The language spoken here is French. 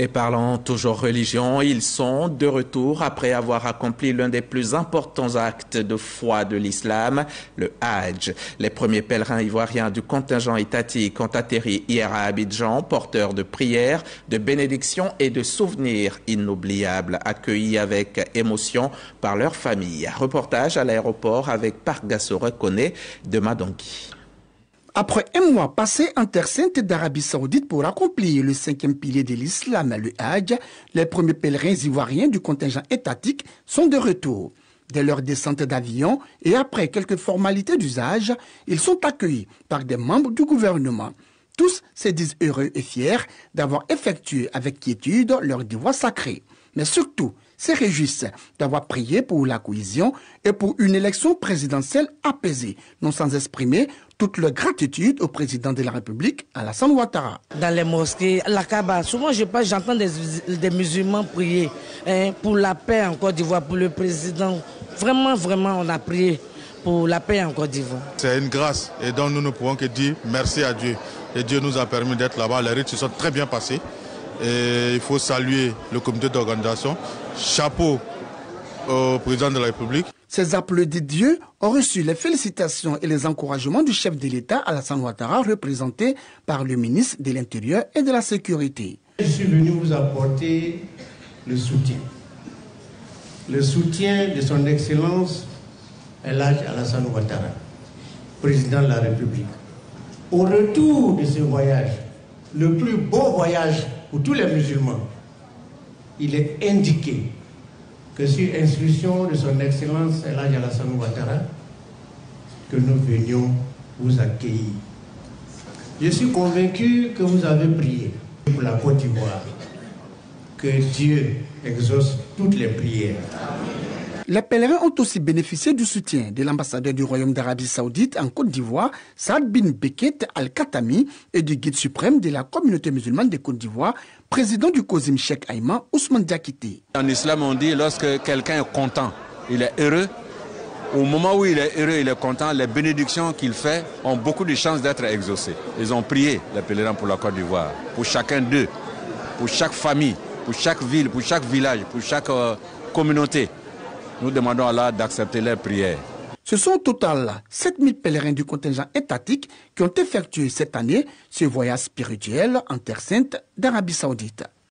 Et parlant toujours religion, ils sont de retour après avoir accompli l'un des plus importants actes de foi de l'islam, le Hajj. Les premiers pèlerins ivoiriens du contingent étatique ont atterri hier à Abidjan, porteurs de prières, de bénédictions et de souvenirs inoubliables, accueillis avec émotion par leur famille. Reportage à l'aéroport avec Park Gassore Kone de Madonki. Après un mois passé en terre sainte d'Arabie Saoudite pour accomplir le 5e pilier de l'islam, le Hajj, les premiers pèlerins ivoiriens du contingent étatique sont de retour. Dès leur descente d'avion et après quelques formalités d'usage, ils sont accueillis par des membres du gouvernement. Tous se disent heureux et fiers d'avoir effectué avec quiétude leur devoir sacré. Mais surtout, se réjouissent d'avoir prié pour la cohésion et pour une élection présidentielle apaisée, non sans exprimer toute leur gratitude au président de la République, Alassane Ouattara. Dans les mosquées, la Kaaba, souvent j'entends des musulmans prier pour la paix en Côte d'Ivoire, pour le président. Vraiment, on a prié pour la paix en Côte d'Ivoire. C'est une grâce et donc nous ne pouvons que dire merci à Dieu. Et Dieu nous a permis d'être là-bas, les rites se sont très bien passés. Et il faut saluer le comité d'organisation. Chapeau au président de la République. Ces applaudis de Dieu ont reçu les félicitations et les encouragements du chef de l'État, Alassane Ouattara, représenté par le ministre de l'Intérieur et de la Sécurité. Je suis venu vous apporter le soutien. Le soutien de son Excellence El Hadj Alassane Ouattara, président de la République. Au retour de ce voyage, le plus beau voyage pour tous les musulmans, il est indiqué que sur instruction de son Excellence El Hadj Alassane Ouattara, que nous venions vous accueillir. Je suis convaincu que vous avez prié pour la Côte d'Ivoire. Que Dieu exauce toutes les prières. Les pèlerins ont aussi bénéficié du soutien de l'ambassadeur du Royaume d'Arabie Saoudite en Côte d'Ivoire, Saad bin Beket Al-Khatami, et du guide suprême de la communauté musulmane de Côte d'Ivoire, président du COSIM Cheikh Aïman, Ousmane Diakité. En islam, on dit lorsque quelqu'un est content, il est heureux. Au moment où il est heureux, il est content, les bénédictions qu'il fait ont beaucoup de chances d'être exaucées. Ils ont prié, les pèlerins, pour la Côte d'Ivoire, pour chacun d'eux, pour chaque famille, pour chaque ville, pour chaque village, pour chaque communauté. Nous demandons à Allah d'accepter leurs prières. Ce sont au total 7000 pèlerins du contingent étatique qui ont effectué cette année ce voyage spirituel en terre sainte d'Arabie Saoudite.